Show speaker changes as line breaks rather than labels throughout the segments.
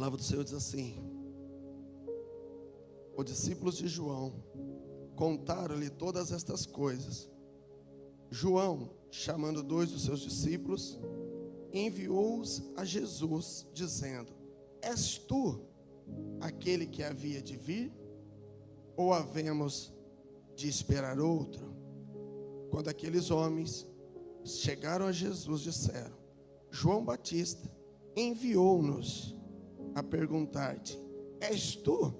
palavra do Senhor diz assim: os discípulos de João contaram-lhe todas estas coisas. João, chamando 2 dos seus discípulos, enviou-os a Jesus, dizendo: és tu aquele que havia de vir, ou havemos de esperar outro? Quando aqueles homens chegaram a Jesus, disseram: João Batista enviou-nos a perguntar-te: és tu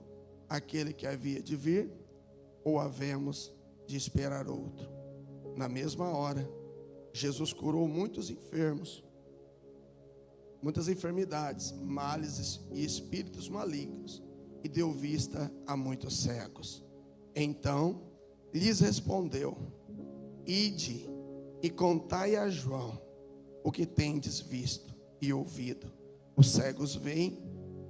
aquele que havia de vir, ou havemos de esperar outro? Na mesma hora, Jesus curou muitos enfermos, muitas enfermidades, males e espíritos malignos, e deu vista a muitos cegos. Então lhes respondeu: ide e contai a João o que tendes visto e ouvido. Os cegos veem,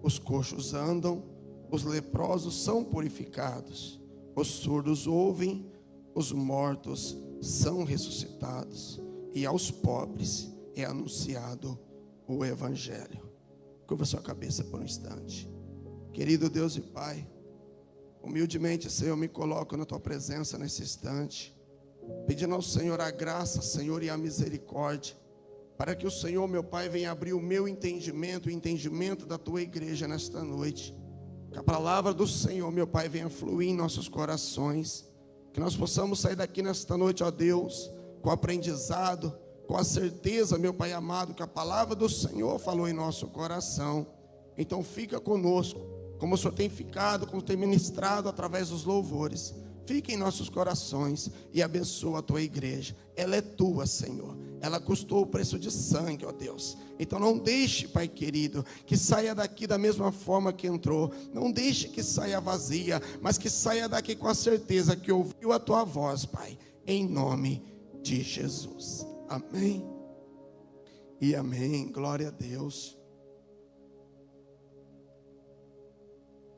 os coxos andam, os leprosos são purificados, os surdos ouvem, os mortos são ressuscitados, e aos pobres é anunciado o Evangelho. Curva sua cabeça por um instante. Querido Deus e Pai, humildemente, Senhor, me coloco na Tua presença nesse instante, pedindo ao Senhor a graça, Senhor, e a misericórdia, para que o Senhor, meu Pai, venha abrir o meu entendimento, o entendimento da Tua igreja nesta noite. Que a palavra do Senhor, meu Pai, venha fluir em nossos corações. Que nós possamos sair daqui nesta noite, ó Deus, com aprendizado, com a certeza, meu Pai amado, que a palavra do Senhor falou em nosso coração. Então fica conosco, como o Senhor tem ficado, como tem ministrado através dos louvores. Fica em nossos corações e abençoa a Tua igreja. Ela é Tua, Senhor. Ela custou o preço de sangue, ó Deus. Então não deixe, Pai querido, que saia daqui da mesma forma que entrou. Não deixe que saia vazia, mas que saia daqui com a certeza que ouviu a Tua voz, Pai. Em nome de Jesus. Amém e amém. Glória a Deus.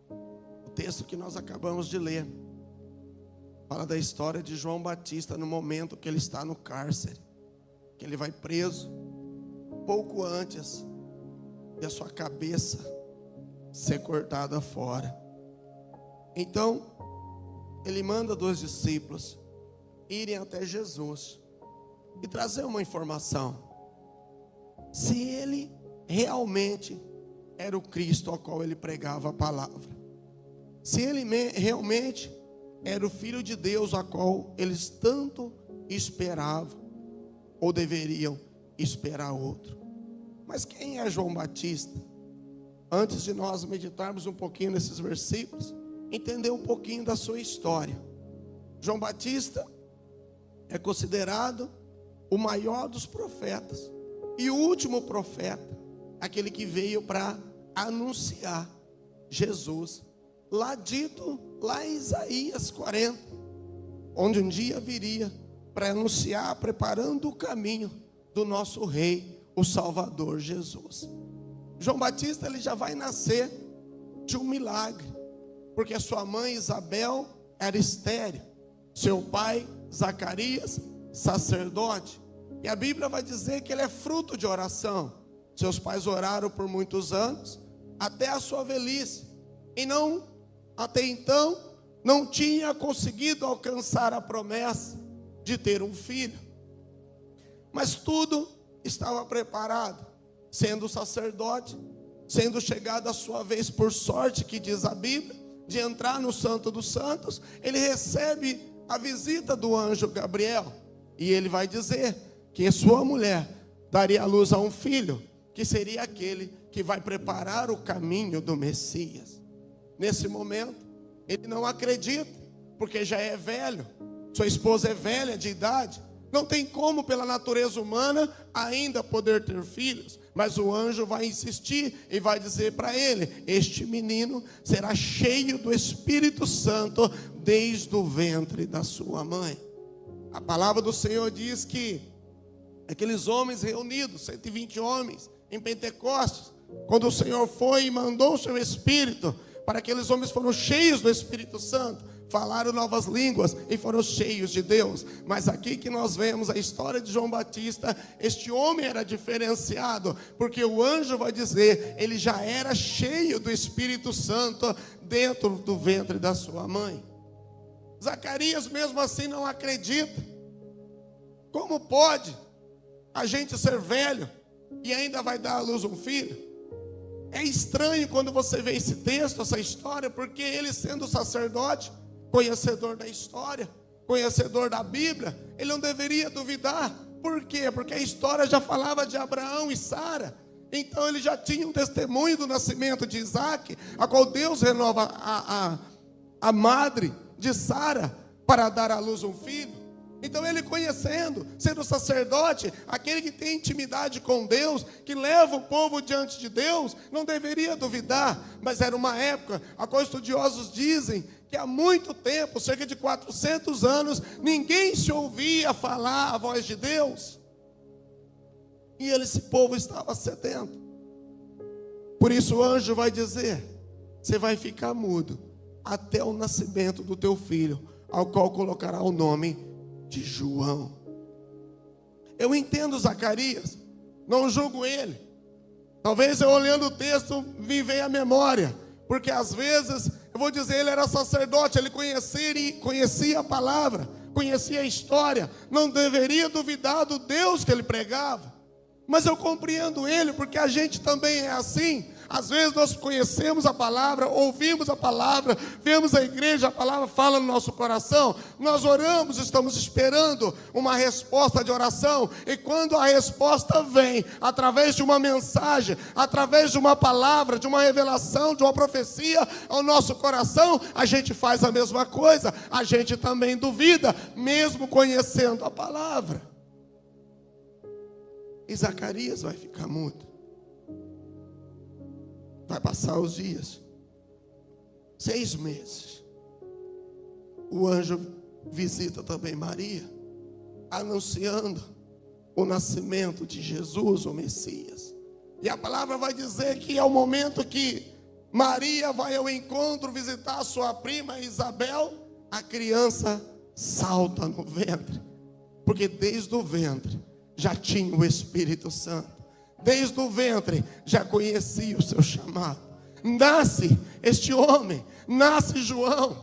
O texto que nós acabamos de ler fala da história de João Batista no momento que ele está no cárcere, que ele vai preso, pouco antes de a sua cabeça ser cortada fora. Então, ele manda 2 discípulos irem até Jesus e trazer uma informação: se ele realmente era o Cristo ao qual ele pregava a palavra, se ele realmente era o Filho de Deus a qual eles tanto esperavam, ou deveriam esperar outro. Mas quem é João Batista? Antes de nós meditarmos um pouquinho nesses versículos, entender um pouquinho da sua história. João Batista é considerado o maior dos profetas e o último profeta, aquele que veio para anunciar Jesus, lá dito, lá em Isaías 40, onde um dia viria para anunciar, preparando o caminho do nosso rei, o Salvador Jesus. João Batista, ele já vai nascer de um milagre, porque a sua mãe Isabel era estéril, seu pai Zacarias, sacerdote, e a Bíblia vai dizer que ele é fruto de oração. Seus pais oraram por muitos anos, até a sua velhice, e até então não tinha conseguido alcançar a promessa de ter um filho. Mas tudo estava preparado, sendo sacerdote, sendo chegada a sua vez, por sorte, que diz a Bíblia, de entrar no Santo dos Santos, ele recebe a visita do anjo Gabriel, e ele vai dizer que sua mulher daria à luz a um filho, que seria aquele que vai preparar o caminho do Messias. Nesse momento, ele não acredita, porque já é velho, sua esposa é velha de idade, não tem como pela natureza humana ainda poder ter filhos. Mas o anjo vai insistir e vai dizer para ele: este menino será cheio do Espírito Santo desde o ventre da sua mãe. A palavra do Senhor diz que aqueles homens reunidos, 120 homens em Pentecostes, quando o Senhor foi e mandou o seu Espírito, para aqueles homens foram cheios do Espírito Santo, falaram novas línguas e foram cheios de Deus. Mas aqui que nós vemos a história de João Batista, este homem era diferenciado, porque o anjo vai dizer, ele já era cheio do Espírito Santo dentro do ventre da sua mãe. Zacarias mesmo assim não acredita. Como pode a gente ser velho e ainda vai dar à luz um filho? É estranho quando você vê esse texto, essa história, porque ele sendo sacerdote, conhecedor da história, conhecedor da Bíblia, ele não deveria duvidar. Por quê? Porque a história já falava de Abraão e Sara. Então ele já tinha um testemunho do nascimento de Isaac, a qual Deus renova a madre de Sara para dar à luz um filho. Então ele conhecendo, sendo sacerdote, aquele que tem intimidade com Deus, que leva o povo diante de Deus, não deveria duvidar. Mas era uma época, a qual estudiosos dizem que há muito tempo, cerca de 400 anos, ninguém se ouvia falar a voz de Deus. E esse povo estava sedento. Por isso o anjo vai dizer, você vai ficar mudo até o nascimento do teu filho, ao qual colocará o nome de João. Eu entendo Zacarias, não julgo ele. Talvez eu olhando o texto me venha à memória, porque às vezes, eu vou dizer, ele era sacerdote, ele conhecia a palavra, conhecia a história, não deveria duvidar do Deus que ele pregava. Mas eu compreendo ele, porque a gente também é assim. Às vezes nós conhecemos a palavra, ouvimos a palavra, vemos a igreja, a palavra fala no nosso coração, nós oramos, estamos esperando uma resposta de oração, e quando a resposta vem, através de uma mensagem, através de uma palavra, de uma revelação, de uma profecia ao nosso coração, a gente faz a mesma coisa, a gente também duvida, mesmo conhecendo a palavra. E Zacarias vai ficar mudo. Vai passar os dias, 6 meses. O anjo visita também Maria, anunciando o nascimento de Jesus, o Messias. E a palavra vai dizer que é o momento que Maria vai ao encontro visitar a sua prima Isabel. A criança salta no ventre, porque desde o ventre já tinha o Espírito Santo. Desde o ventre já conhecia o seu chamado. Nasce este homem, nasce João,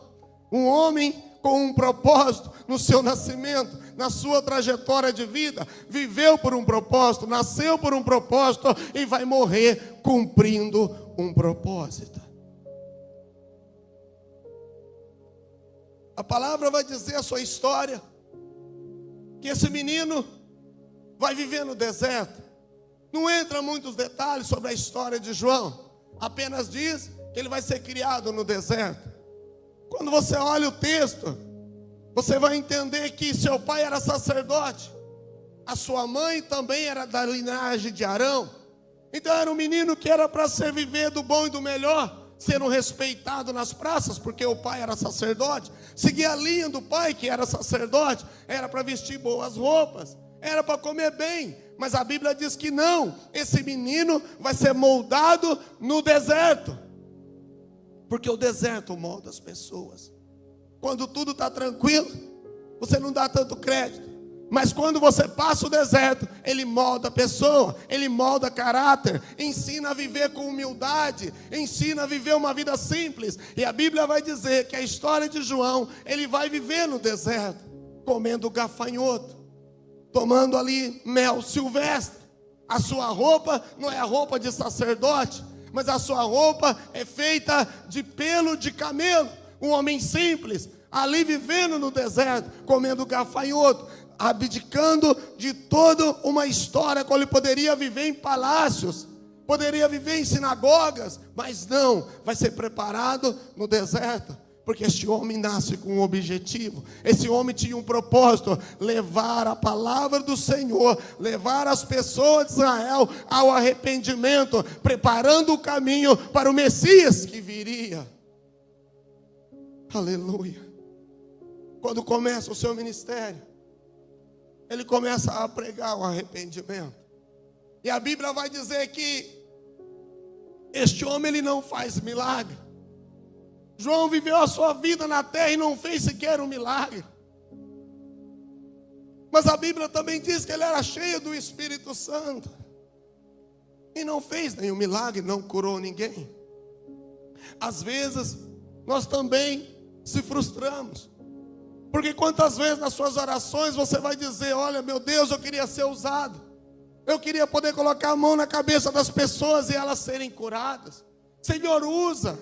um homem com um propósito no seu nascimento, na sua trajetória de vida, viveu por um propósito, nasceu por um propósito e vai morrer cumprindo um propósito. A palavra vai dizer a sua história, que esse menino vai viver no deserto. Não entra muitos detalhes sobre a história de João, apenas diz que ele vai ser criado no deserto. Quando você olha o texto, você vai entender que seu pai era sacerdote, a sua mãe também era da linhagem de Arão. Então era um menino que era para ser viver do bom e do melhor, sendo respeitado nas praças, porque o pai era sacerdote, seguir a linha do pai que era sacerdote, era para vestir boas roupas, era para comer bem. Mas a Bíblia diz que não, esse menino vai ser moldado no deserto, porque o deserto molda as pessoas. Quando tudo está tranquilo, você não dá tanto crédito, mas quando você passa o deserto, ele molda a pessoa, ele molda caráter, ensina a viver com humildade, ensina a viver uma vida simples. E a Bíblia vai dizer que a história de João, ele vai viver no deserto, comendo gafanhoto, tomando ali mel silvestre. A sua roupa não é a roupa de sacerdote, mas a sua roupa é feita de pelo de camelo. Um homem simples, ali vivendo no deserto, comendo gafanhoto, abdicando de toda uma história, qual ele poderia viver em palácios, poderia viver em sinagogas, mas não, vai ser preparado no deserto. Porque este homem nasce com um objetivo. Esse homem tinha um propósito: levar a palavra do Senhor, levar as pessoas de Israel ao arrependimento, preparando o caminho para o Messias que viria. Aleluia. Quando começa o seu ministério, ele começa a pregar o arrependimento. E a Bíblia vai dizer que este homem, ele não faz milagre. João viveu a sua vida na terra e não fez sequer um milagre. Mas a Bíblia também diz que ele era cheio do Espírito Santo. E não fez nenhum milagre, não curou ninguém. Às vezes, nós também se frustramos. Porque quantas vezes nas suas orações você vai dizer: olha, meu Deus, eu queria ser usado. Eu queria poder colocar a mão na cabeça das pessoas e elas serem curadas. Senhor, usa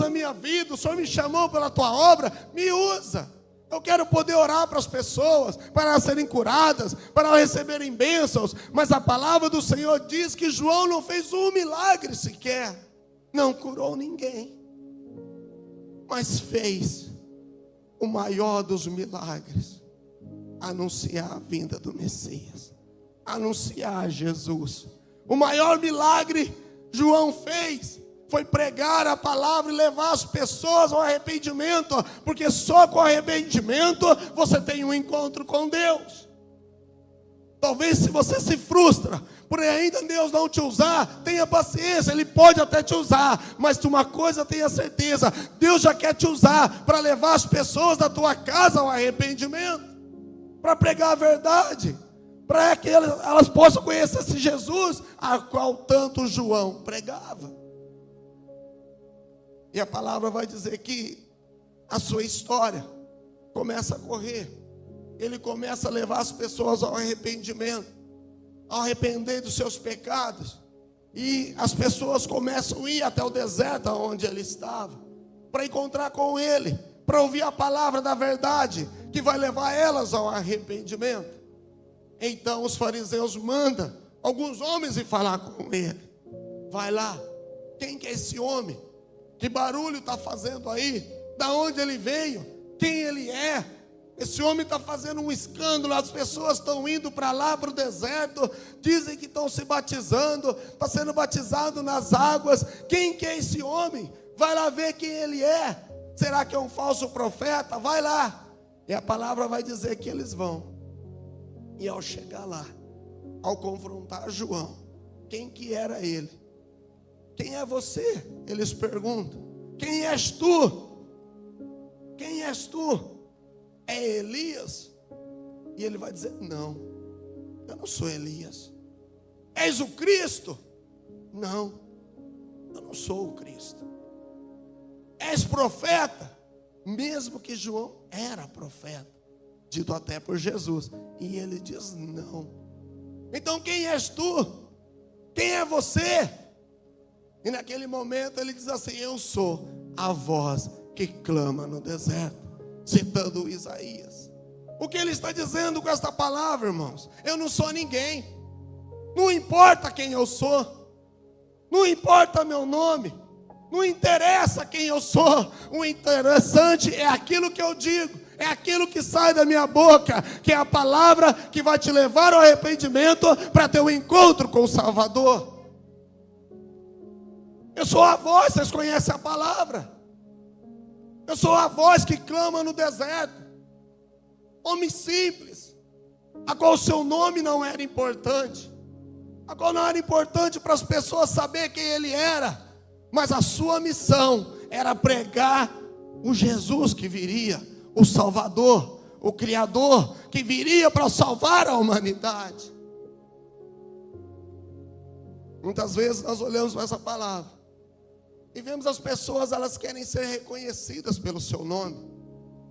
a minha vida. O Senhor me chamou pela tua obra, me usa. Eu quero poder orar para as pessoas, para elas serem curadas, para elas receberem bênçãos. Mas a palavra do Senhor diz que João não fez um milagre sequer. Não curou ninguém. Mas fez o maior dos milagres: anunciar a vinda do Messias, anunciar Jesus. O maior milagre João fez foi pregar a palavra e levar as pessoas ao arrependimento, porque só com arrependimento você tem um encontro com Deus. Talvez se você se frustra por ainda Deus não te usar, tenha paciência, Ele pode até te usar, mas uma coisa tenha certeza: Deus já quer te usar para levar as pessoas da tua casa ao arrependimento, para pregar a verdade, para que elas possam conhecer esse Jesus a qual tanto João pregava. E a palavra vai dizer que a sua história começa a correr. Ele começa a levar as pessoas ao arrependimento, ao arrepender dos seus pecados. E as pessoas começam a ir até o deserto onde ele estava, para encontrar com ele, para ouvir a palavra da verdade, que vai levar elas ao arrependimento. Então os fariseus mandam alguns homens ir falar com ele. Vai lá, quem que é esse homem? Que barulho está fazendo aí? Da onde ele veio? Quem ele é? Esse homem está fazendo um escândalo. As pessoas estão indo para lá, para o deserto. Dizem que estão se batizando. Está sendo batizado nas águas. Quem que é esse homem? Vai lá ver quem ele é. Será que é um falso profeta? Vai lá. E a palavra vai dizer que eles vão. E ao chegar lá, ao confrontar João, quem que era ele? Quem é você? Eles perguntam. Quem és tu? Quem és tu? É Elias? E ele vai dizer: não, eu não sou Elias. És o Cristo? Não, eu não sou o Cristo. És profeta? Mesmo que João era profeta, dito até por Jesus. E ele diz: não. Então quem és tu? Quem é você? E naquele momento ele diz assim: eu sou a voz que clama no deserto, citando Isaías. O que ele está dizendo com esta palavra, irmãos? Eu não sou ninguém. Não importa quem eu sou. Não importa meu nome. Não interessa quem eu sou. O interessante é aquilo que eu digo. É aquilo que sai da minha boca, que é a palavra que vai te levar ao arrependimento para ter um encontro com o Salvador. Eu sou a voz, vocês conhecem a palavra. Eu sou a voz que clama no deserto. Homem simples, a qual o seu nome não era importante, a qual não era importante para as pessoas saber quem ele era, mas a sua missão era pregar o Jesus que viria, o Salvador, o Criador, que viria para salvar a humanidade. Muitas vezes nós olhamos para essa palavra e vemos as pessoas, elas querem ser reconhecidas pelo seu nome.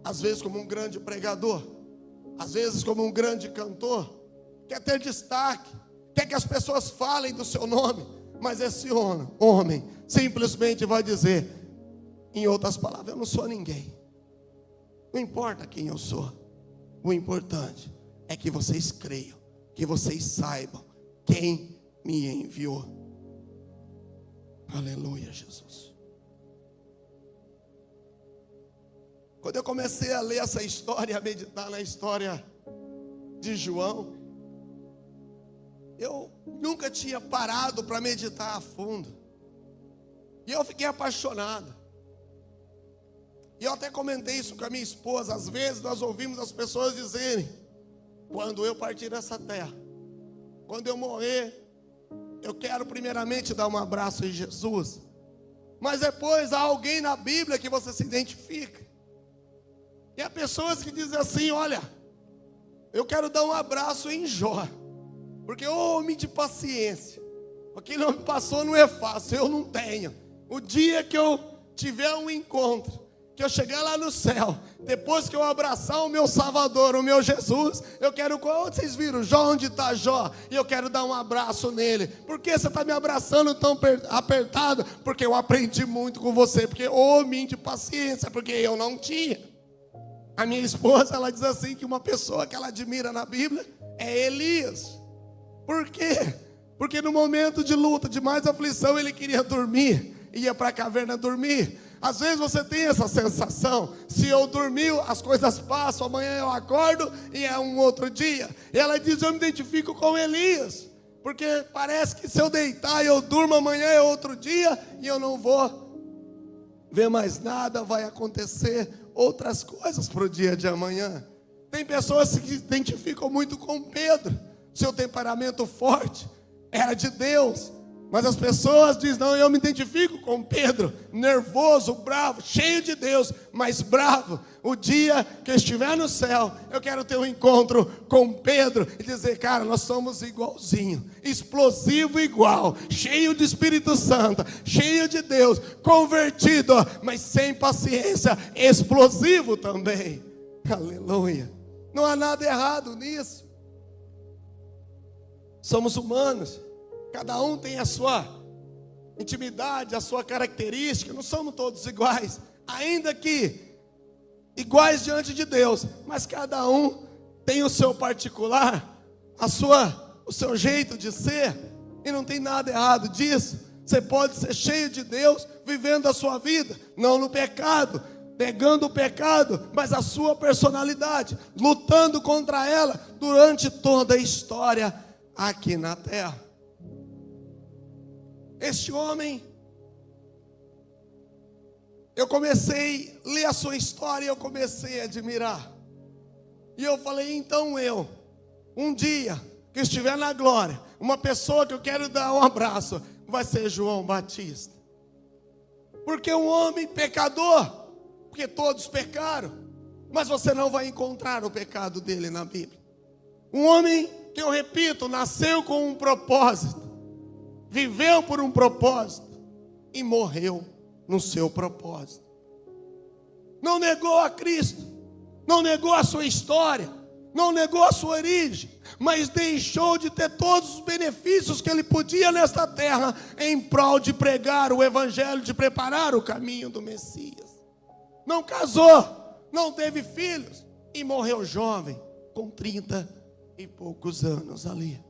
Às vezes como um grande pregador, às vezes como um grande cantor. Quer ter destaque, quer que as pessoas falem do seu nome. Mas esse homem simplesmente vai dizer, em outras palavras: eu não sou ninguém. Não importa quem eu sou. O importante é que vocês creiam, que vocês saibam quem me enviou. Aleluia, Jesus. Quando eu comecei a ler essa história, a meditar na história de João, eu nunca tinha parado para meditar a fundo. E eu fiquei apaixonado. E eu até comentei isso com a minha esposa. Às vezes nós ouvimos as pessoas dizerem: quando eu partir dessa terra, quando eu morrer, eu quero primeiramente dar um abraço em Jesus. Mas depois há alguém na Bíblia que você se identifica. E há pessoas que dizem assim: olha, eu quero dar um abraço em Jó, porque homem de paciência. O que não me passou não é fácil, eu não tenho. O dia que eu tiver um encontro, que eu chegar lá no céu, depois que eu abraçar o meu Salvador, o meu Jesus, eu quero, vocês viram Jó, onde está Jó? E eu quero dar um abraço nele. Por que você está me abraçando tão apertado? Porque eu aprendi muito com você, porque homem de paciência, porque eu não tinha. A minha esposa, ela diz assim, que uma pessoa que ela admira na Bíblia é Elias. Por quê? Porque no momento de luta, de mais aflição, ele queria dormir, ia para a caverna dormir. Às vezes você tem essa sensação: se eu dormir, as coisas passam, amanhã eu acordo e é um outro dia. E ela diz: eu me identifico com Elias, porque parece que se eu deitar e eu durmo, amanhã é outro dia e eu não vou ver mais nada, vai acontecer outras coisas para o dia de amanhã. Tem pessoas que se identificam muito com Pedro, seu temperamento forte era de Deus. Mas as pessoas dizem: não, eu me identifico com Pedro, nervoso, bravo, cheio de Deus, mas bravo. O dia que eu estiver no céu, eu quero ter um encontro com Pedro e dizer: cara, nós somos igualzinho, explosivo igual, cheio de Espírito Santo, cheio de Deus, convertido, mas sem paciência, explosivo também. Aleluia. Não há nada errado nisso. Somos humanos. Cada um tem a sua intimidade, a sua característica. Não somos todos iguais, ainda que iguais diante de Deus, mas cada um tem o seu particular, o seu jeito de ser, e não tem nada errado disso. Você pode ser cheio de Deus, vivendo a sua vida, não no pecado, pegando o pecado, mas a sua personalidade, lutando contra ela durante toda a história aqui na terra. Este homem, eu comecei a ler a sua história e eu comecei a admirar. E eu falei: então um dia que estiver na glória, uma pessoa que eu quero dar um abraço vai ser João Batista. Porque um homem pecador, porque todos pecaram, mas você não vai encontrar o pecado dele na Bíblia. Um homem que, eu repito, nasceu com um propósito, viveu por um propósito e morreu no seu propósito. Não negou a Cristo, não negou a sua história, não negou a sua origem, mas deixou de ter todos os benefícios que ele podia nesta terra em prol de pregar o evangelho, de preparar o caminho do Messias. Não casou, não teve filhos e morreu jovem, com 30 e poucos anos ali.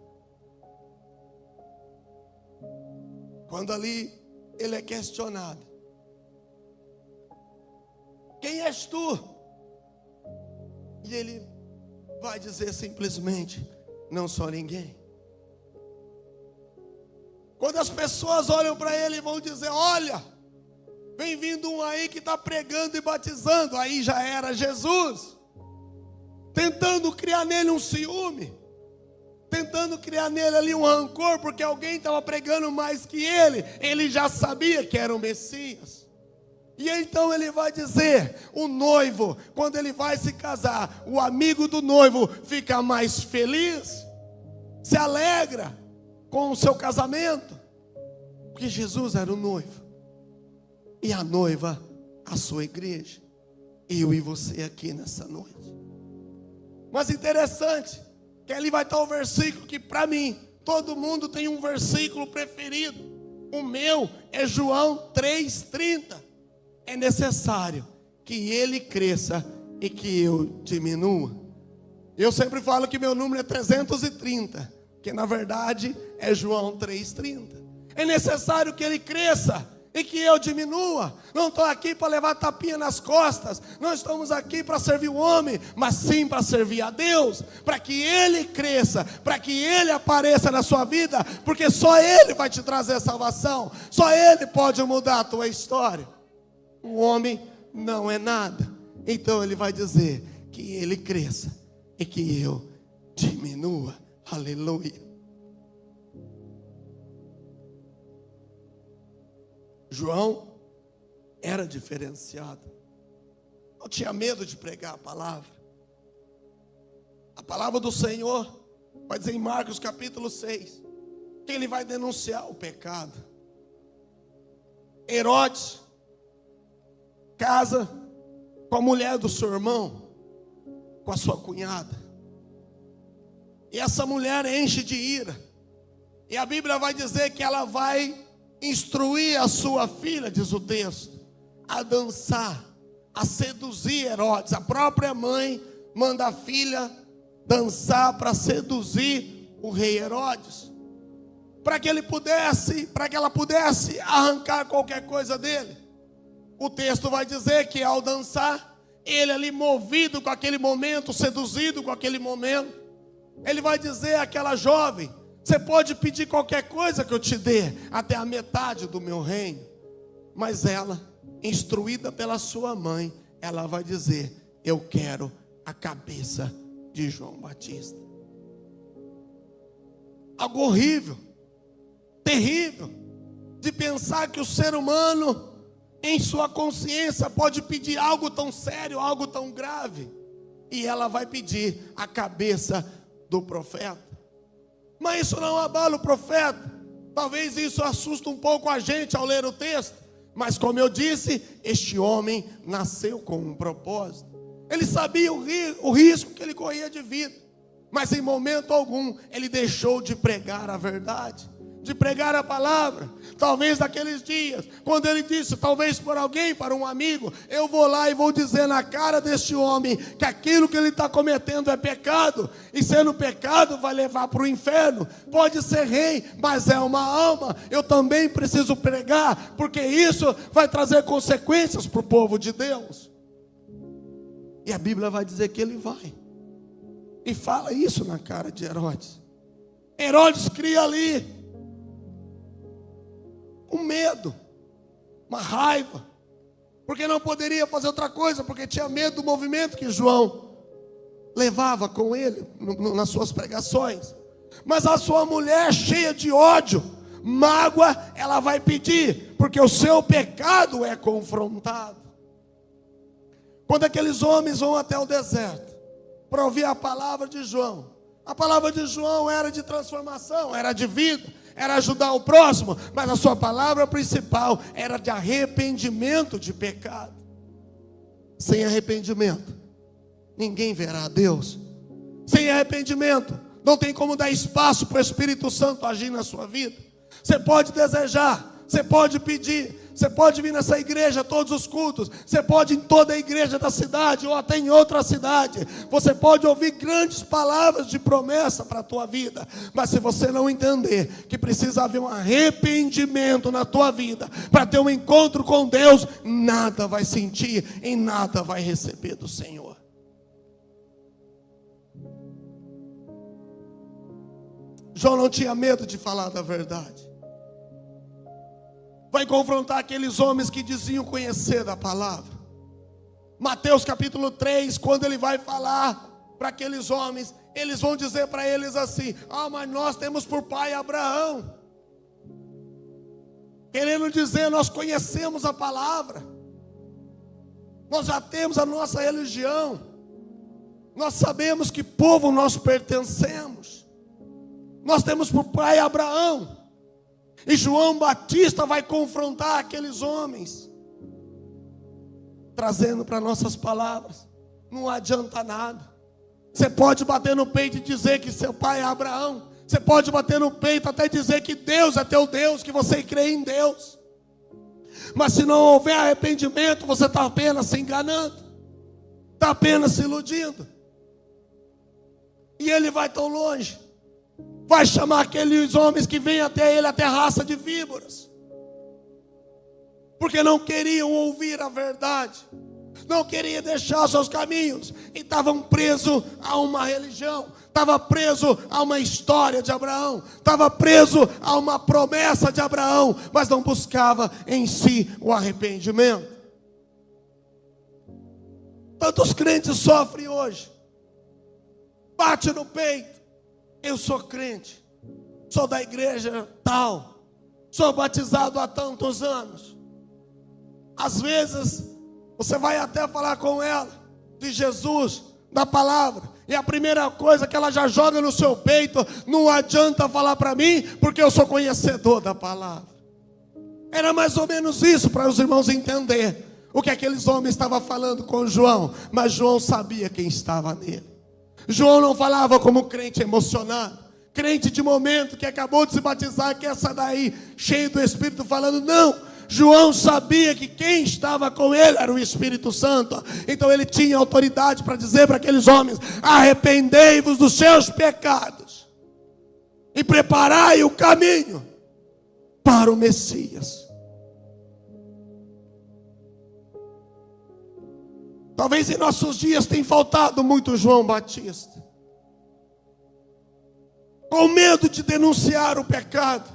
Quando ali ele é questionado: quem és tu? E ele vai dizer simplesmente: não sou ninguém. Quando as pessoas olham para ele e vão dizer: olha, vem vindo um aí que está pregando e batizando, aí já era Jesus, tentando criar nele um ciúme, tentando criar nele ali um rancor, porque alguém estava pregando mais que ele já sabia que era o Messias. E então ele vai dizer: o noivo, quando ele vai se casar, o amigo do noivo fica mais feliz, se alegra com o seu casamento, porque Jesus era o noivo, e a noiva a sua igreja, eu e você aqui nessa noite. Mas interessante, que ali vai estar o versículo que para mim, todo mundo tem um versículo preferido. O meu é João 3,30. É necessário que ele cresça e que eu diminua. Eu sempre falo que meu número é 330, que na verdade é João 3,30. É necessário que ele cresça e que eu diminua. Não estou aqui para levar tapinha nas costas, não estamos aqui para servir o homem, mas sim para servir a Deus, para que ele cresça, para que ele apareça na sua vida, porque só ele vai te trazer salvação, só ele pode mudar a tua história. O homem não é nada. Então ele vai dizer que ele cresça e que eu diminua. Aleluia. João era diferenciada. Não tinha medo de pregar a palavra. A palavra do Senhor vai dizer em Marcos capítulo 6 que ele vai denunciar o pecado. Herodes casa com a mulher do seu irmão, com a sua cunhada. E essa mulher enche de ira. E a Bíblia vai dizer que ela vai instruir a sua filha, diz o texto, a dançar, a seduzir Herodes. A própria mãe manda a filha dançar para seduzir o rei Herodes, para que ela pudesse arrancar qualquer coisa dele. O texto vai dizer que ao dançar, ele ali movido com aquele momento, seduzido com aquele momento, ele vai dizer àquela jovem: você pode pedir qualquer coisa que eu te dê, até a metade do meu reino. Mas ela, instruída pela sua mãe, ela vai dizer: eu quero a cabeça de João Batista. Algo horrível, terrível, de pensar que o ser humano, em sua consciência, pode pedir algo tão sério, algo tão grave, e ela vai pedir a cabeça do profeta. Mas isso não abala o profeta. Talvez isso assuste um pouco a gente ao ler o texto, mas como eu disse, este homem nasceu com um propósito. Ele sabia o risco que ele corria de vida, mas em momento algum ele deixou de pregar a verdade, de pregar a palavra. Talvez naqueles dias, quando ele disse, talvez por alguém, para um amigo: eu vou lá e vou dizer na cara deste homem que aquilo que ele está cometendo é pecado, e sendo pecado vai levar para o inferno. Pode ser rei, mas é uma alma. Eu também preciso pregar, porque isso vai trazer consequências para o povo de Deus. E a Bíblia vai dizer que ele vai e fala isso na cara de Herodes. Herodes cria ali um medo, uma raiva, porque não poderia fazer outra coisa, porque tinha medo do movimento que João levava com ele nas suas pregações. Mas a sua mulher, cheia de ódio, mágoa, ela vai pedir, porque o seu pecado é confrontado. Quando aqueles homens vão até o deserto para ouvir a palavra de João, a palavra de João era de transformação, era de vida, era ajudar o próximo, mas a sua palavra principal era de arrependimento de pecado. Sem arrependimento, ninguém verá a Deus. Sem arrependimento, não tem como dar espaço para o Espírito Santo agir na sua vida. Você pode desejar, você pode pedir, você pode vir nessa igreja todos os cultos, você pode ir em toda a igreja da cidade ou até em outra cidade, você pode ouvir grandes palavras de promessa para a tua vida, mas se você não entender que precisa haver um arrependimento na tua vida para ter um encontro com Deus, nada vai sentir e nada vai receber do Senhor. João não tinha medo de falar da verdade. Vai confrontar aqueles homens que diziam conhecer da palavra. Mateus capítulo 3, quando ele vai falar para aqueles homens, eles vão dizer para eles assim: mas nós temos por pai Abraão. Querendo dizer, nós conhecemos a palavra, nós já temos a nossa religião, nós sabemos que povo nós pertencemos, nós temos por pai Abraão. E João Batista vai confrontar aqueles homens, trazendo para nossas palavras: não adianta nada. Você pode bater no peito e dizer que seu pai é Abraão, você pode bater no peito até dizer que Deus é teu Deus, que você crê em Deus, mas se não houver arrependimento, você está apenas se enganando, está apenas se iludindo. E ele vai tão longe, vai chamar aqueles homens que vêm até ele, até raça de víboras, porque não queriam ouvir a verdade, não queriam deixar seus caminhos, e estavam presos a uma religião, estava preso a uma história de Abraão, estava preso a uma promessa de Abraão, mas não buscava em si o arrependimento. Tantos crentes sofrem hoje, bate no peito: eu sou crente, sou da igreja tal, sou batizado há tantos anos. Às vezes, você vai até falar com ela de Jesus, da palavra, e a primeira coisa que ela já joga no seu peito: não adianta falar para mim, porque eu sou conhecedor da palavra. Era mais ou menos isso, para os irmãos entenderem o que aqueles homens estavam falando com João. Mas João sabia quem estava nele. João não falava como crente emocionado, crente de momento que acabou de se batizar, que essa daí, cheio do Espírito, falando. Não, João sabia que quem estava com ele era o Espírito Santo. Então ele tinha autoridade para dizer para aqueles homens: arrependei-vos dos seus pecados e preparai o caminho para o Messias. Talvez em nossos dias tenha faltado muito João Batista, com medo de denunciar o pecado.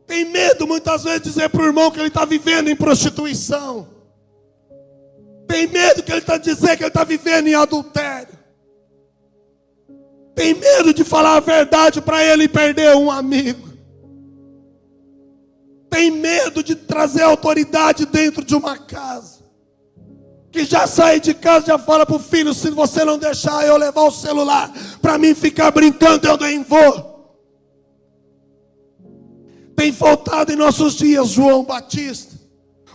Tem medo muitas vezes de dizer para o irmão que ele está vivendo em prostituição. Tem medo que ele está dizendo que ele está vivendo em adultério. Tem medo de falar a verdade para ele e perder um amigo. Tem medo de trazer autoridade dentro de uma casa. Que já sai de casa, já fala para o filho: se você não deixar eu levar o celular para mim ficar brincando, eu nem vou. Tem faltado em nossos dias João Batista,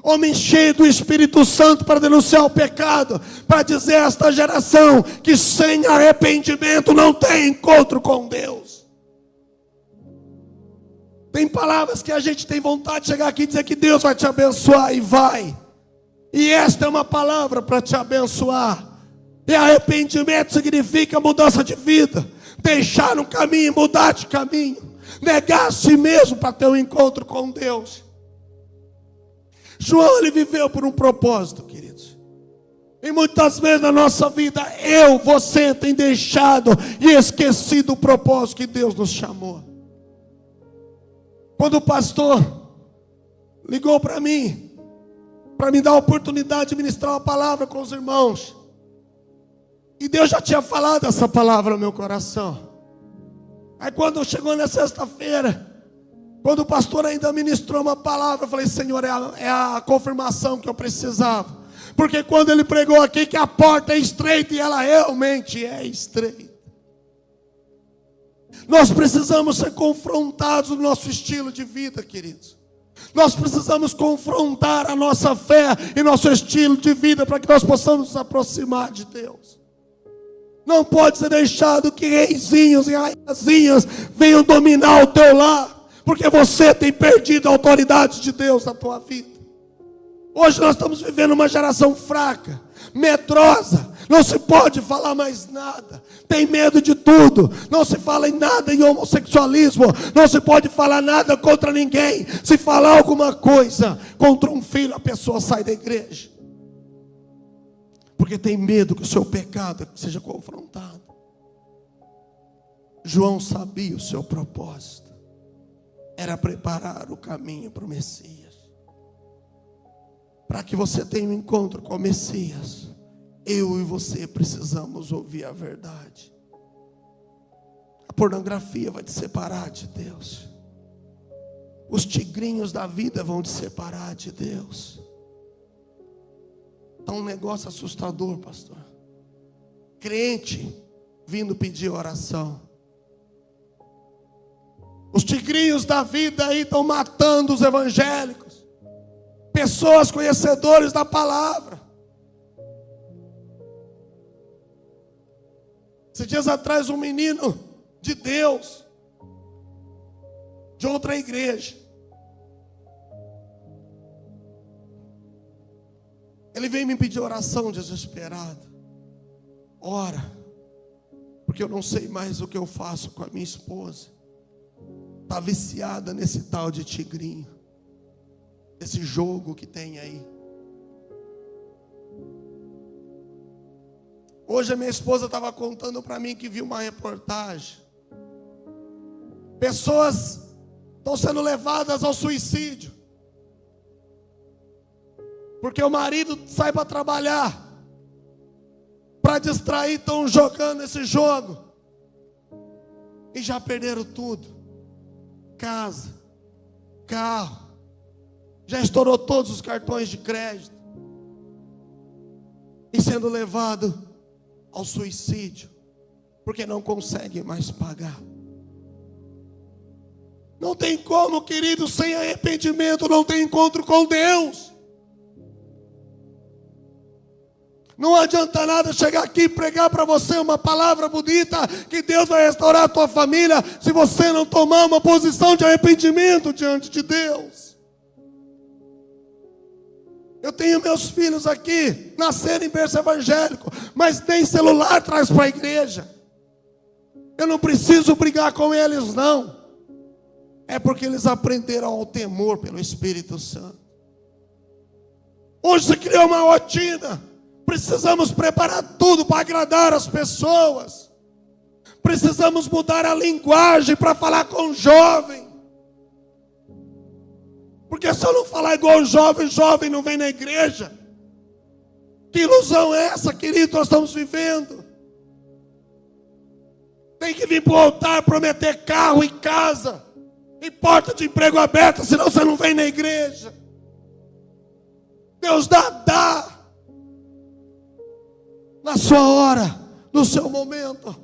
homem cheio do Espírito Santo, para denunciar o pecado, para dizer a esta geração que sem arrependimento não tem encontro com Deus. Tem palavras que a gente tem vontade de chegar aqui e dizer que Deus vai te abençoar, e vai. E esta é uma palavra para te abençoar. E arrependimento significa mudança de vida, deixar um caminho e mudar de caminho, negar a si mesmo para ter um encontro com Deus. João, ele viveu por um propósito, queridos. E muitas vezes na nossa vida, você tem deixado e esquecido o propósito que Deus nos chamou. Quando o pastor ligou para mim, para me dar a oportunidade de ministrar uma palavra com os irmãos, e Deus já tinha falado essa palavra no meu coração. Aí quando chegou na sexta-feira, quando o pastor ainda ministrou uma palavra, eu falei: Senhor, é a confirmação que eu precisava. Porque quando ele pregou aqui que a porta é estreita, e ela realmente é estreita. Nós precisamos ser confrontados no nosso estilo de vida, queridos. Nós precisamos confrontar a nossa fé e nosso estilo de vida, para que nós possamos nos aproximar de Deus. Não pode ser deixado que reizinhos e raiazinhas venham dominar o teu lar, porque você tem perdido a autoridade de Deus na tua vida. Hoje nós estamos vivendo uma geração fraca, medrosa. Não se pode falar mais nada, tem medo de tudo. Não se fala em nada em homossexualismo, não se pode falar nada contra ninguém. Se falar alguma coisa contra um filho, a pessoa sai da igreja, porque tem medo que o seu pecado seja confrontado. João sabia o seu propósito, era preparar o caminho para o Messias. Para que você tenha um encontro com o Messias, eu e você precisamos ouvir a verdade. A pornografia vai te separar de Deus. Os tigrinhos da vida vão te separar de Deus. Está um negócio assustador, pastor. Crente vindo pedir oração. Os tigrinhos da vida aí estão matando os evangélicos, pessoas conhecedores da palavra. Esses dias atrás, um menino de Deus, de outra igreja, ele veio me pedir oração desesperado. Ora, porque eu não sei mais o que eu faço com a minha esposa. Está viciada nesse tal de tigrinho, esse jogo que tem aí. Hoje a minha esposa estava contando para mim que viu uma reportagem. Pessoas estão sendo levadas ao suicídio, porque o marido sai para trabalhar, para distrair, estão jogando esse jogo, e já perderam tudo: casa, carro, já estourou todos os cartões de crédito e sendo levado ao suicídio, porque não consegue mais pagar. Não tem como, querido, sem arrependimento não tem encontro com Deus. Não adianta nada chegar aqui e pregar para você uma palavra bonita, que Deus vai restaurar a tua família, se você não tomar uma posição de arrependimento diante de Deus. Eu tenho meus filhos aqui, nasceram em berço evangélico, mas nem celular traz para a igreja. Eu não preciso brigar com eles, não. É porque eles aprenderam ao temor pelo Espírito Santo. Hoje se criou uma rotina. Precisamos preparar tudo para agradar as pessoas. Precisamos mudar a linguagem para falar com o jovem. Porque se eu não falar igual o jovem não vem na igreja. Que ilusão é essa, querido, nós estamos vivendo? Tem que vir para o altar prometer carro e casa e porta de emprego aberta, senão você não vem na igreja. Deus dá na sua hora, no seu momento.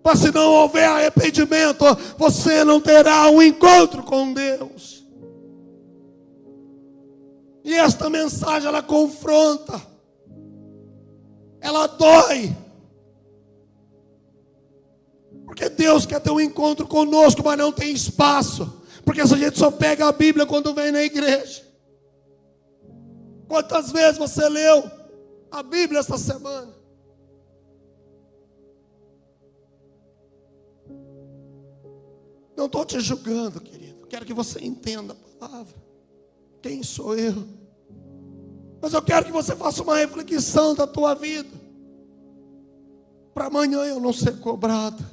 Mas se não houver arrependimento, você não terá um encontro com Deus. E esta mensagem, ela confronta, ela dói, porque Deus quer ter um encontro conosco, mas não tem espaço, porque essa gente só pega a Bíblia quando vem na igreja. Quantas vezes você leu a Bíblia esta semana? Não estou te julgando, querido. Quero que você entenda a palavra. Quem sou eu? Mas eu quero que você faça uma reflexão da tua vida, para amanhã eu não ser cobrado.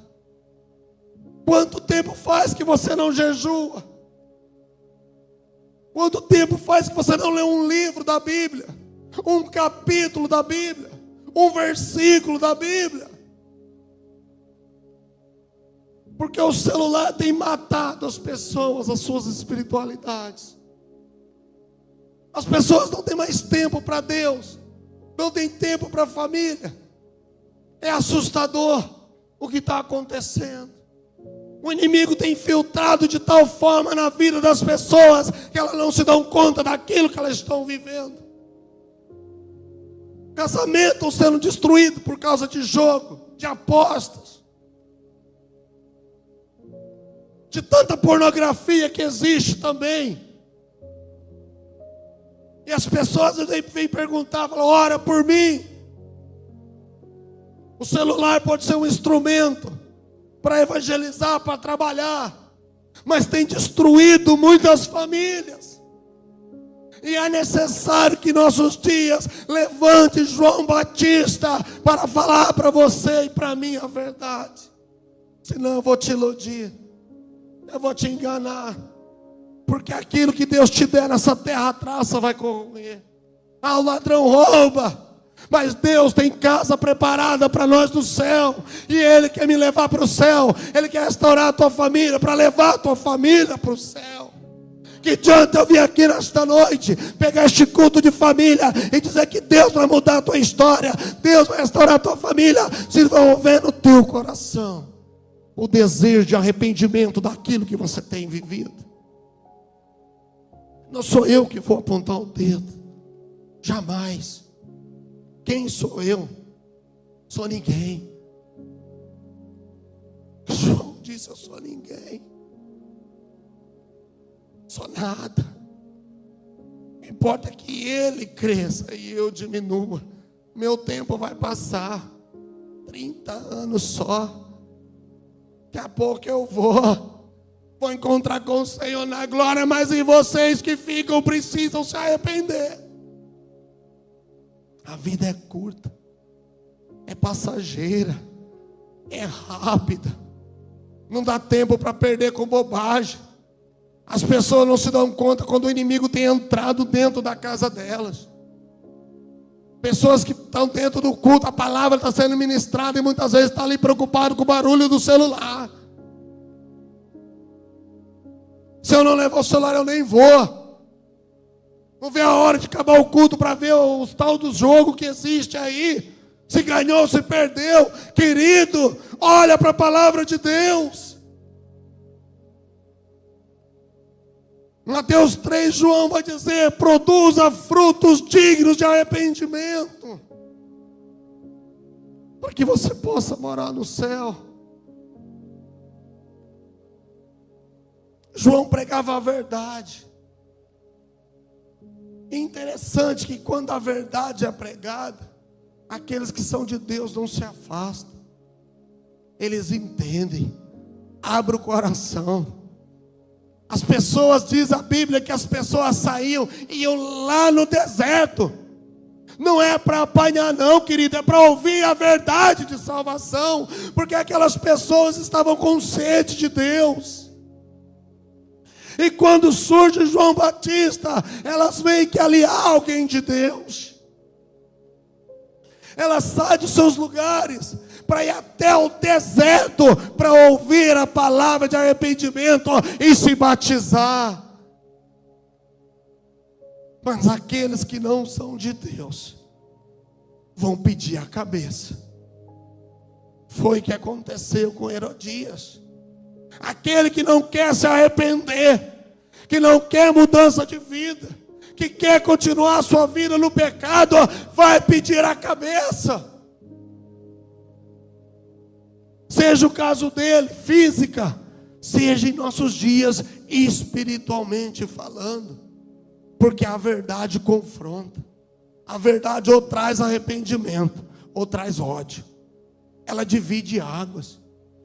Quanto tempo faz que você não jejua? Quanto tempo faz que você não lê um livro da Bíblia? Um capítulo da Bíblia? Um versículo da Bíblia? Porque o celular tem matado as pessoas, as suas espiritualidades. As pessoas não têm mais tempo para Deus, não têm tempo para a família. É assustador o que está acontecendo. O inimigo tem infiltrado de tal forma na vida das pessoas que elas não se dão conta daquilo que elas estão vivendo. Casamentos estão sendo destruídos por causa de jogo, de apostas, de tanta pornografia que existe também. E as pessoas vêm perguntar, falam, ora por mim. O celular pode ser um instrumento para evangelizar, para trabalhar, mas tem destruído muitas famílias. E é necessário que nossos dias levante João Batista para falar para você e para mim a verdade. Senão eu vou te iludir, eu vou te enganar. Porque aquilo que Deus te der nessa terra, a traça vai corroer. O ladrão rouba, mas Deus tem casa preparada para nós do céu. E Ele quer me levar para o céu. Ele quer restaurar a tua família, para levar a tua família para o céu. Que adianta eu vir aqui nesta noite, pegar este culto de família e dizer que Deus vai mudar a tua história, Deus vai restaurar a tua família, se não houver no teu coração o desejo de arrependimento daquilo que você tem vivido. Não sou eu que vou apontar o dedo, jamais. Quem sou eu? Sou ninguém. João disse, eu sou ninguém. Sou nada. O que importa é que ele cresça e eu diminua. Meu tempo vai passar. 30 anos só. Daqui a pouco eu vou encontrar com o Senhor na glória, mas em vocês que ficam precisam se arrepender. A vida é curta, é passageira, é rápida, não dá tempo para perder com bobagem. As pessoas não se dão conta quando o inimigo tem entrado dentro da casa delas. Pessoas que estão dentro do culto, a palavra está sendo ministrada e muitas vezes está ali preocupado com o barulho do celular. Se eu não levar o celular, eu nem vou. Não vê a hora de acabar o culto para ver os tal dos jogos que existe aí. Se ganhou, se perdeu. Querido, olha para a palavra de Deus. Mateus 3, João vai dizer: produza frutos dignos de arrependimento, para que você possa morar no céu. João pregava a verdade. É interessante que quando a verdade é pregada, aqueles que são de Deus não se afastam. Eles entendem, abrem o coração. As pessoas, diz a Bíblia, que as pessoas saíam e iam lá no deserto. Não é para apanhar não, querido, é para ouvir a verdade de salvação. Porque aquelas pessoas estavam com sede de Deus. E quando surge João Batista, elas veem que ali há alguém de Deus. Elas saem dos seus lugares para ir até o deserto, para ouvir a palavra de arrependimento e se batizar. Mas aqueles que não são de Deus vão pedir a cabeça. Foi o que aconteceu com Herodias. Aquele que não quer se arrepender, que não quer mudança de vida, que quer continuar a sua vida no pecado, vai pedir a cabeça. Seja o caso dele, física, seja em nossos dias, espiritualmente falando. Porque a verdade confronta. A verdade ou traz arrependimento, ou traz ódio. Ela divide águas.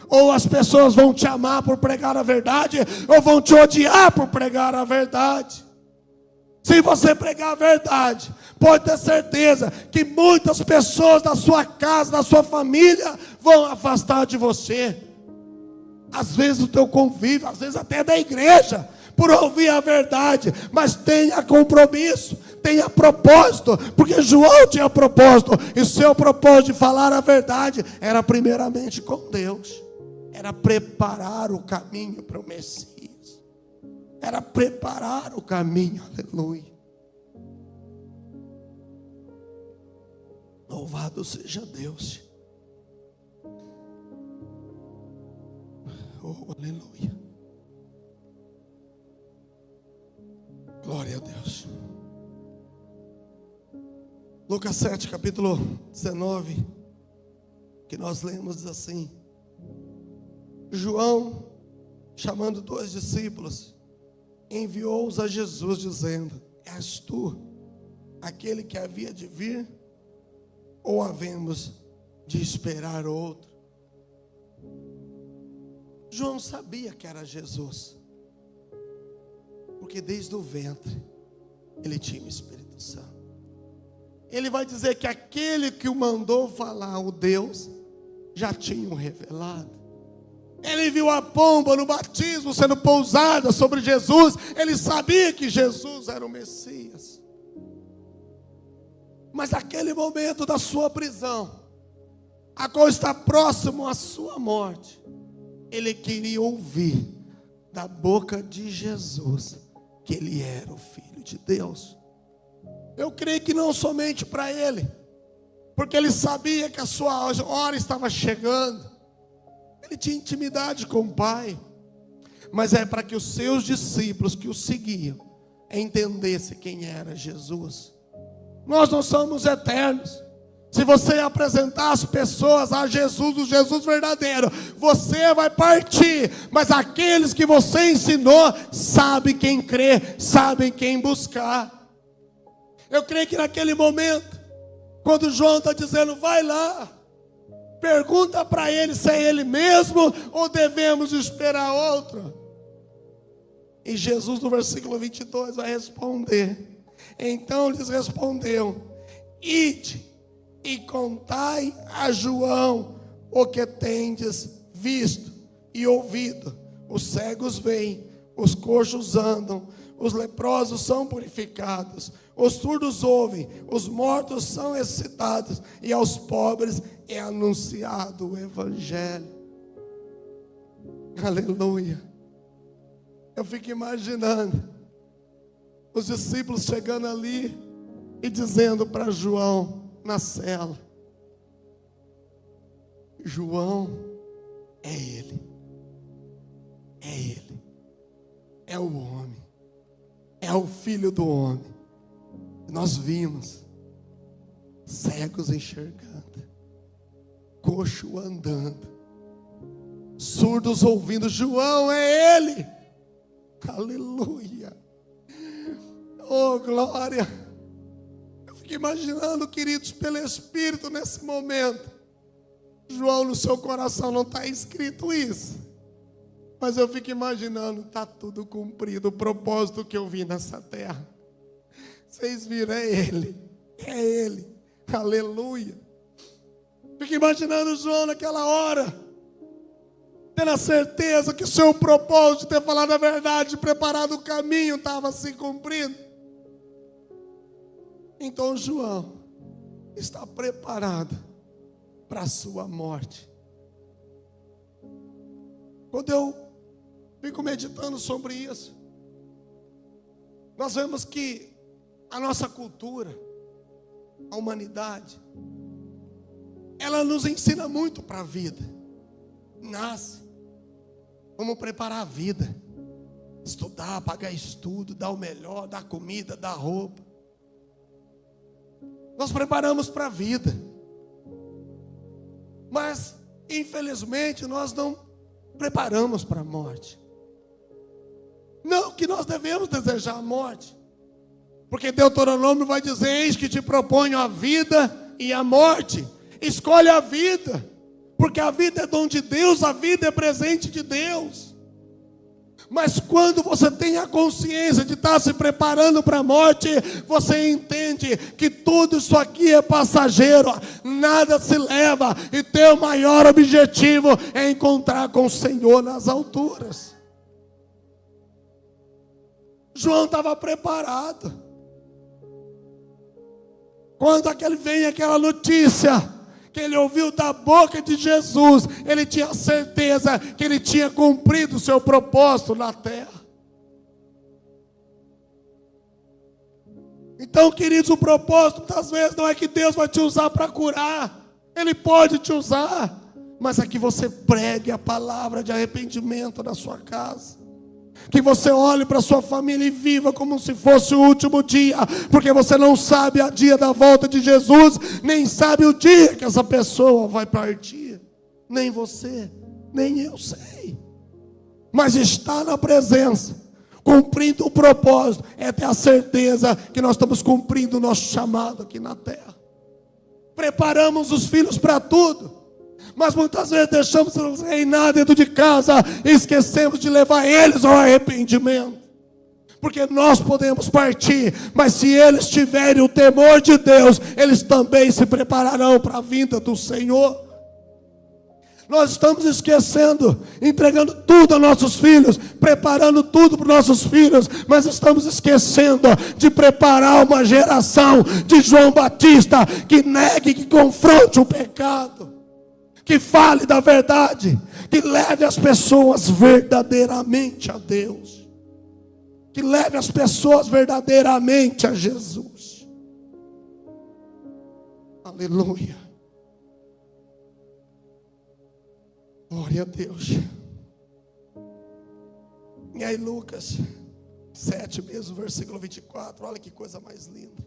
Ou as pessoas vão te amar por pregar a verdade, ou vão te odiar por pregar a verdade. Se você pregar a verdade, pode ter certeza que muitas pessoas da sua casa, da sua família, vão afastar de você. Às vezes do teu convívio, às vezes até da igreja, por ouvir a verdade. Mas tenha compromisso, tenha propósito, porque João tinha propósito. E o seu propósito de falar a verdade era primeiramente com Deus. Era preparar o caminho para o Messias. Era preparar o caminho, aleluia. Louvado seja Deus. Oh, aleluia. Glória a Deus. Lucas 7, capítulo 19, que nós lemos, diz assim: João, chamando 2 discípulos, enviou-os a Jesus, dizendo: és tu aquele que havia de vir, ou havemos de esperar outro? João sabia que era Jesus, porque desde o ventre ele tinha o Espírito Santo. Ele vai dizer que aquele que o mandou falar, o Deus, já tinha o revelado. Ele viu a pomba no batismo sendo pousada sobre Jesus. Ele sabia que Jesus era o Messias. Mas naquele momento da sua prisão, a qual está próximo à sua morte, ele queria ouvir da boca de Jesus que ele era o Filho de Deus. Eu creio que não somente para ele, porque ele sabia que a sua hora estava chegando. Ele tinha intimidade com o Pai, mas é para que os seus discípulos que o seguiam entendessem quem era Jesus. Nós não somos eternos. Se você apresentar as pessoas a Jesus, o Jesus verdadeiro, você vai partir. Mas aqueles que você ensinou, sabem quem crer, sabem quem buscar. Eu creio que naquele momento, quando João está dizendo, vai lá, pergunta para ele se é ele mesmo ou devemos esperar outro. E Jesus no versículo 22 vai responder. Então lhes respondeu: ide e contai a João o que tendes visto e ouvido. Os cegos veem, os coxos andam, os leprosos são purificados, os surdos ouvem, os mortos são ressuscitados, e aos pobres é anunciado o Evangelho. Aleluia. Eu fico imaginando Os discípulos chegando ali e dizendo para João na cela: João, é ele, é o homem, é o filho do homem. Nós vimos cegos enxergando, coxo andando, surdos ouvindo. João, é ele. Aleluia. Oh, glória. Eu fico imaginando, queridos, pelo Espírito nesse momento. João, no seu coração não está escrito isso, mas eu fico imaginando, está tudo cumprido, o propósito que eu vim nessa terra. Vocês viram, é ele, aleluia. Fico imaginando João naquela hora, tendo a certeza que o seu propósito de ter falado a verdade, preparado o caminho, estava se cumprindo. Então João está preparado para a sua morte. Quando eu fico meditando sobre isso, nós vemos que a nossa cultura, a humanidade, ela nos ensina muito para a vida. Nasce, vamos preparar a vida, estudar, pagar estudo, dar o melhor, dar comida, dar roupa. Nós preparamos para a vida, mas infelizmente nós não preparamos para a morte. Não que nós devemos desejar a morte, porque Deuteronômio vai dizer: eis que te proponho a vida e a morte. Escolhe a vida, porque a vida é dom de Deus, a vida é presente de Deus. Mas quando você tem a consciência de estar se preparando para a morte, você entende que tudo isso aqui é passageiro, nada se leva, e teu maior objetivo é encontrar com o Senhor nas alturas. João estava preparado. Quando vem aquela notícia que ele ouviu da boca de Jesus, ele tinha certeza que ele tinha cumprido o seu propósito na terra. Então, queridos, o propósito muitas vezes não é que Deus vai te usar para curar. Ele pode te usar, mas é que você pregue a palavra de arrependimento na sua casa. Que você olhe para sua família e viva como se fosse o último dia, porque você não sabe o dia da volta de Jesus, nem sabe o dia que essa pessoa vai partir. Nem você, nem eu sei. Mas estar na presença, cumprindo o propósito, é ter a certeza que nós estamos cumprindo o nosso chamado aqui na terra. Preparamos os filhos para tudo, mas muitas vezes deixamos eles reinar dentro de casa e esquecemos de levar eles ao arrependimento. Porque nós podemos partir, mas se eles tiverem o temor de Deus, eles também se prepararão para a vinda do Senhor. Nós estamos esquecendo, entregando tudo aos nossos filhos, preparando tudo para os nossos filhos, mas estamos esquecendo de preparar uma geração de João Batista que negue, que confronte o pecado, que fale da verdade, que leve as pessoas verdadeiramente a Deus, que leve as pessoas verdadeiramente a Jesus. Aleluia. Glória a Deus. E aí Lucas 7 mesmo, versículo 24, olha que coisa mais linda.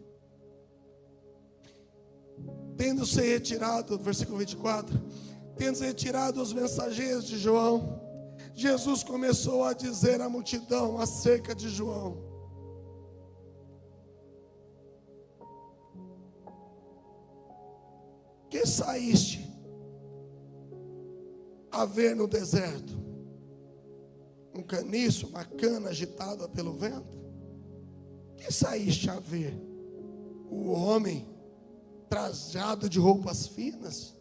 Tendo-se retirado, versículo 24, tendo-se retirado os mensageiros de João, Jesus começou a dizer à multidão acerca de João: que saíste a ver no deserto? Um caniço, uma cana agitada pelo vento? Que saíste a ver? O homem trajado de roupas finas?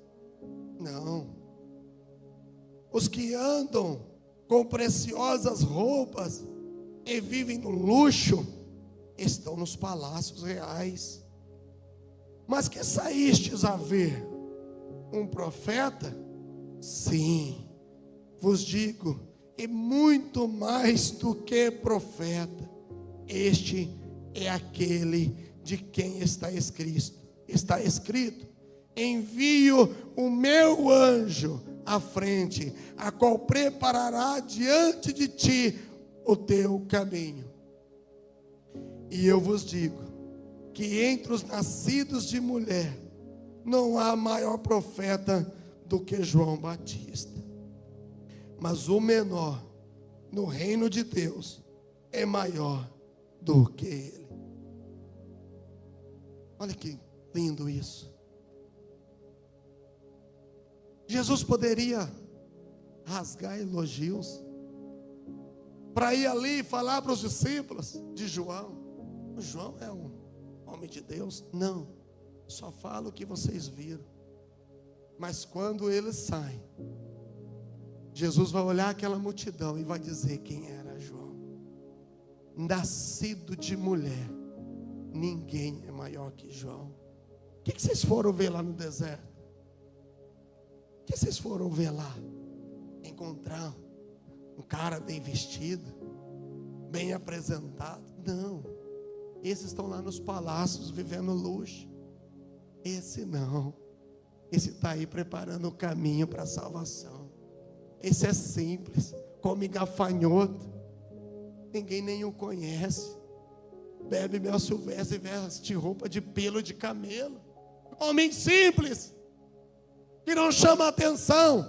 Não. Os que andam com preciosas roupas e vivem no luxo estão nos palácios reais. Mas que saístes a ver? Um profeta? Sim, vos digo, e muito mais do que profeta. Este é aquele de quem está escrito: envio o meu anjo à frente, a qual preparará diante de ti o teu caminho. E eu vos digo que entre os nascidos de mulher não há maior profeta do que João Batista, mas o menor no reino de Deus é maior do que ele. Olha que lindo isso. Jesus poderia rasgar elogios para ir ali e falar para os discípulos de João: o João é um homem de Deus. Não, só falo o que vocês viram. Mas quando eles saem, Jesus vai olhar aquela multidão e vai dizer quem era João. Nascido de mulher, ninguém é maior que João. O que vocês foram ver lá no deserto? O que vocês foram ver lá? Encontrar um cara bem vestido, bem apresentado? Não. Esses estão lá nos palácios vivendo luxo. Esse não. Esse está aí preparando o caminho para a salvação. Esse é simples, come gafanhoto, ninguém nem o conhece, bebe mel silvestre e veste roupa de pelo de camelo. Homem simples, que não chama atenção,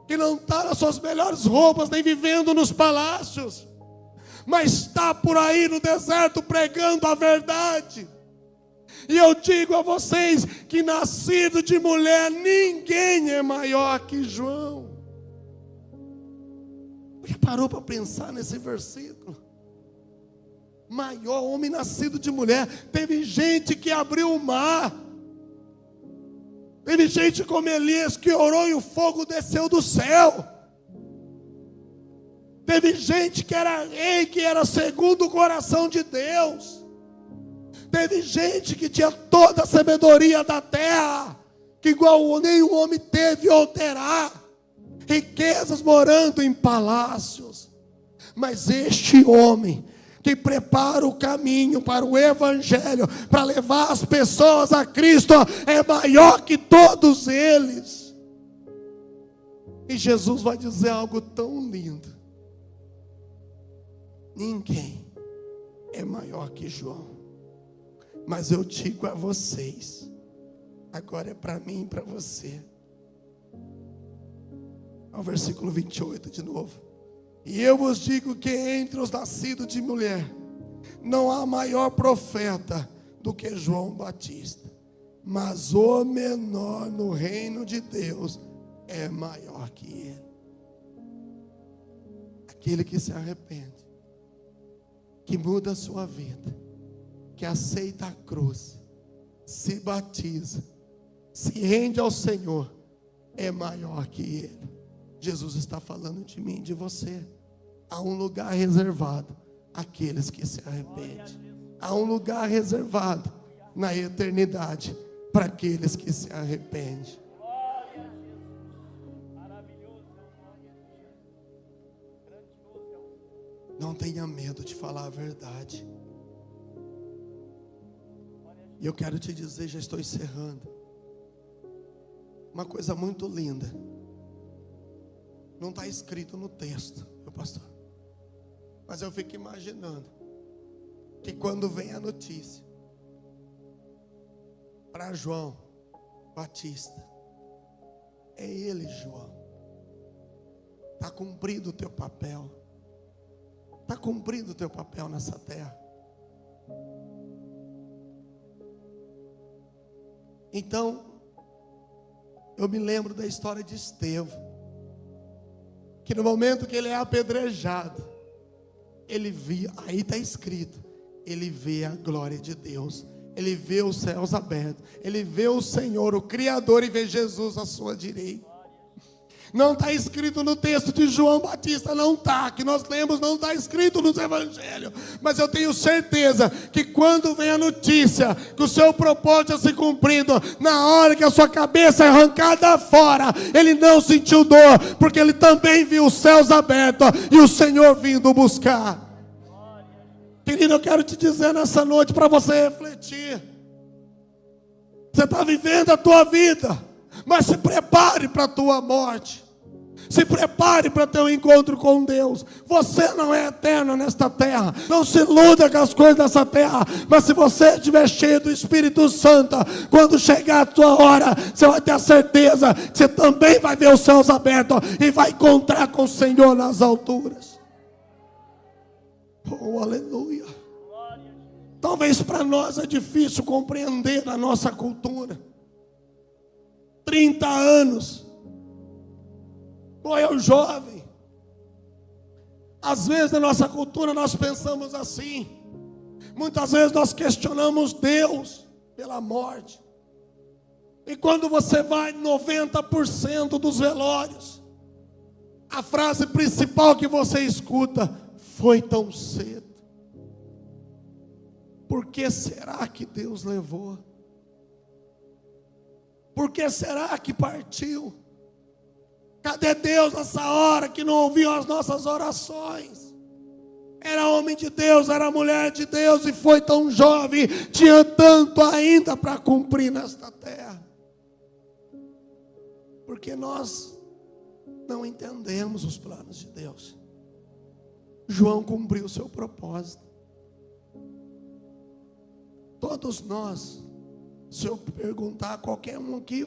que não está nas suas melhores roupas, nem vivendo nos palácios, mas está por aí no deserto pregando a verdade. E eu digo a vocês que nascido de mulher, ninguém é maior que João. Já parou para pensar nesse versículo? Maior homem nascido de mulher. Teve gente que abriu o mar. Teve gente como Elias que orou e o fogo desceu do céu. Teve gente que era rei, que era segundo o coração de Deus. Teve gente que tinha toda a sabedoria da terra, que igual nenhum homem teve ou terá. Riquezas morando em palácios. Mas este homem que prepara o caminho para o evangelho, para levar as pessoas a Cristo, é maior que todos eles. E Jesus vai dizer algo tão lindo: ninguém é maior que João. Mas eu digo a vocês, agora é para mim e para você. Ao versículo 28 de novo. E eu vos digo que entre os nascidos de mulher não há maior profeta do que João Batista, mas o menor no reino de Deus é maior que ele. Aquele que se arrepende, que muda a sua vida, que aceita a cruz, se batiza, se rende ao Senhor, é maior que ele. Jesus está falando de mim e de você. Há um lugar reservado àqueles que se arrependem. Há um lugar reservado na eternidade para aqueles que se arrependem. Não tenha medo de falar a verdade. E eu quero te dizer, já estou encerrando, uma coisa muito linda. Não está escrito no texto, meu pastor, mas eu fico imaginando que quando vem a notícia para João Batista, é ele, João. Está cumprido o teu papel. Está cumprido o teu papel nessa terra. Então, eu me lembro da história de Estevão, que no momento que ele é apedrejado, ele via, aí está escrito, ele vê a glória de Deus, ele vê os céus abertos, ele vê o Senhor, o Criador, e vê Jesus à sua direita. Não está escrito no texto de João Batista, não está, que nós lemos, não está escrito nos evangelhos, mas eu tenho certeza que quando vem a notícia que o seu propósito está se cumprindo, na hora que a sua cabeça é arrancada fora, ele não sentiu dor, porque ele também viu os céus abertos e o Senhor vindo buscar. Que Querido, eu quero te dizer nessa noite para você refletir. Você está vivendo a tua vida, mas se prepare para a tua morte. Se prepare para ter um encontro com Deus. Você não é eterno nesta terra. Não se iluda com as coisas dessa terra. Mas se você estiver cheio do Espírito Santo, quando chegar a tua hora, você vai ter a certeza que você também vai ver os céus abertos e vai encontrar com o Senhor nas alturas. Oh, aleluia. Talvez para nós é difícil compreender a nossa cultura. 30 anos. Ou eu jovem. Às vezes na nossa cultura nós pensamos assim. Muitas vezes nós questionamos Deus pela morte. E quando você vai em 90% dos velórios, a frase principal que você escuta: foi tão cedo. Por que será que Deus levou? Por que será que partiu? Cadê Deus nessa hora que não ouviu as nossas orações? Era homem de Deus, era mulher de Deus e foi tão jovem, tinha tanto ainda para cumprir nesta terra. Porque nós não entendemos os planos de Deus. João cumpriu o seu propósito. Todos nós, se eu perguntar, qualquer um aqui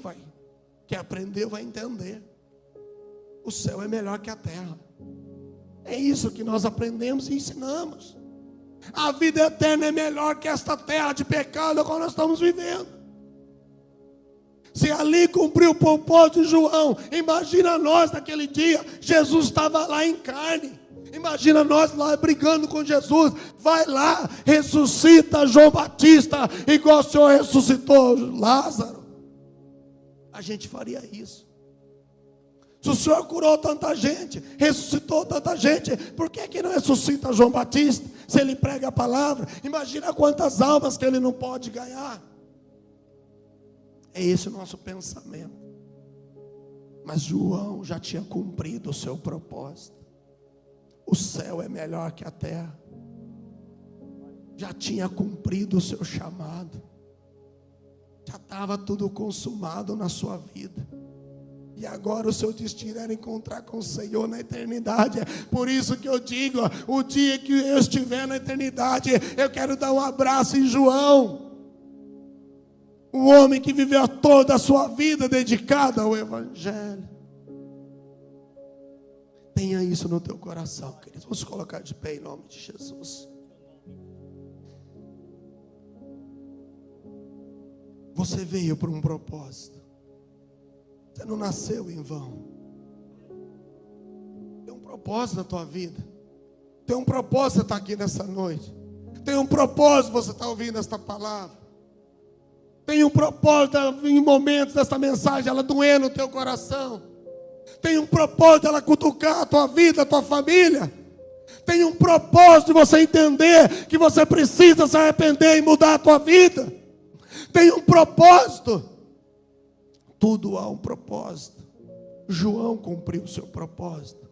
que aprendeu vai entender. O céu é melhor que a terra. É isso que nós aprendemos e ensinamos. A vida eterna é melhor que esta terra de pecado que nós estamos vivendo. Se ali cumpriu o propósito de João, imagina nós naquele dia. Jesus estava lá em carne. Imagina nós lá brigando com Jesus. Vai lá, ressuscita João Batista, igual o Senhor ressuscitou Lázaro. A gente faria isso. Se o Senhor curou tanta gente, ressuscitou tanta gente, por que não ressuscita João Batista? Se ele prega a palavra, imagina quantas almas que ele não pode ganhar. É esse o nosso pensamento. Mas João já tinha cumprido o seu propósito. O céu é melhor que a terra. Já tinha cumprido o seu chamado. Já estava tudo consumado na sua vida. E agora o seu destino era encontrar com o Senhor na eternidade. Por isso que eu digo, o dia que eu estiver na eternidade, eu quero dar um abraço em João. Um homem que viveu toda a sua vida dedicada ao Evangelho. Tenha isso no teu coração, queridos. Vamos colocar de pé em nome de Jesus. Você veio por um propósito. Você não nasceu em vão. Tem um propósito na tua vida. Tem um propósito você estar aqui nessa noite. Tem um propósito você estar ouvindo esta palavra. Tem um propósito em momentos desta mensagem, ela doer no teu coração. Tem um propósito ela cutucar a tua vida, a tua família. Tem um propósito de você entender que você precisa se arrepender e mudar a tua vida. Tem um propósito. Tudo há um propósito. João cumpriu o seu propósito.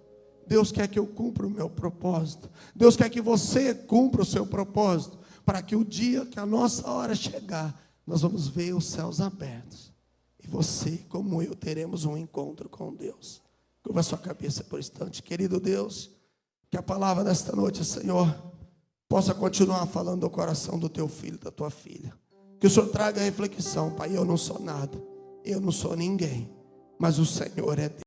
Deus quer que eu cumpra o meu propósito. Deus quer que você cumpra o seu propósito. Para que o dia que a nossa hora chegar, nós vamos ver os céus abertos. E você, como eu, teremos um encontro com Deus. Curva a sua cabeça por um instante. Querido Deus, que a palavra desta noite, Senhor, possa continuar falando do coração do teu filho, da tua filha. Que o Senhor traga a reflexão, Pai, eu não sou nada. Eu não sou ninguém, mas o Senhor é Deus.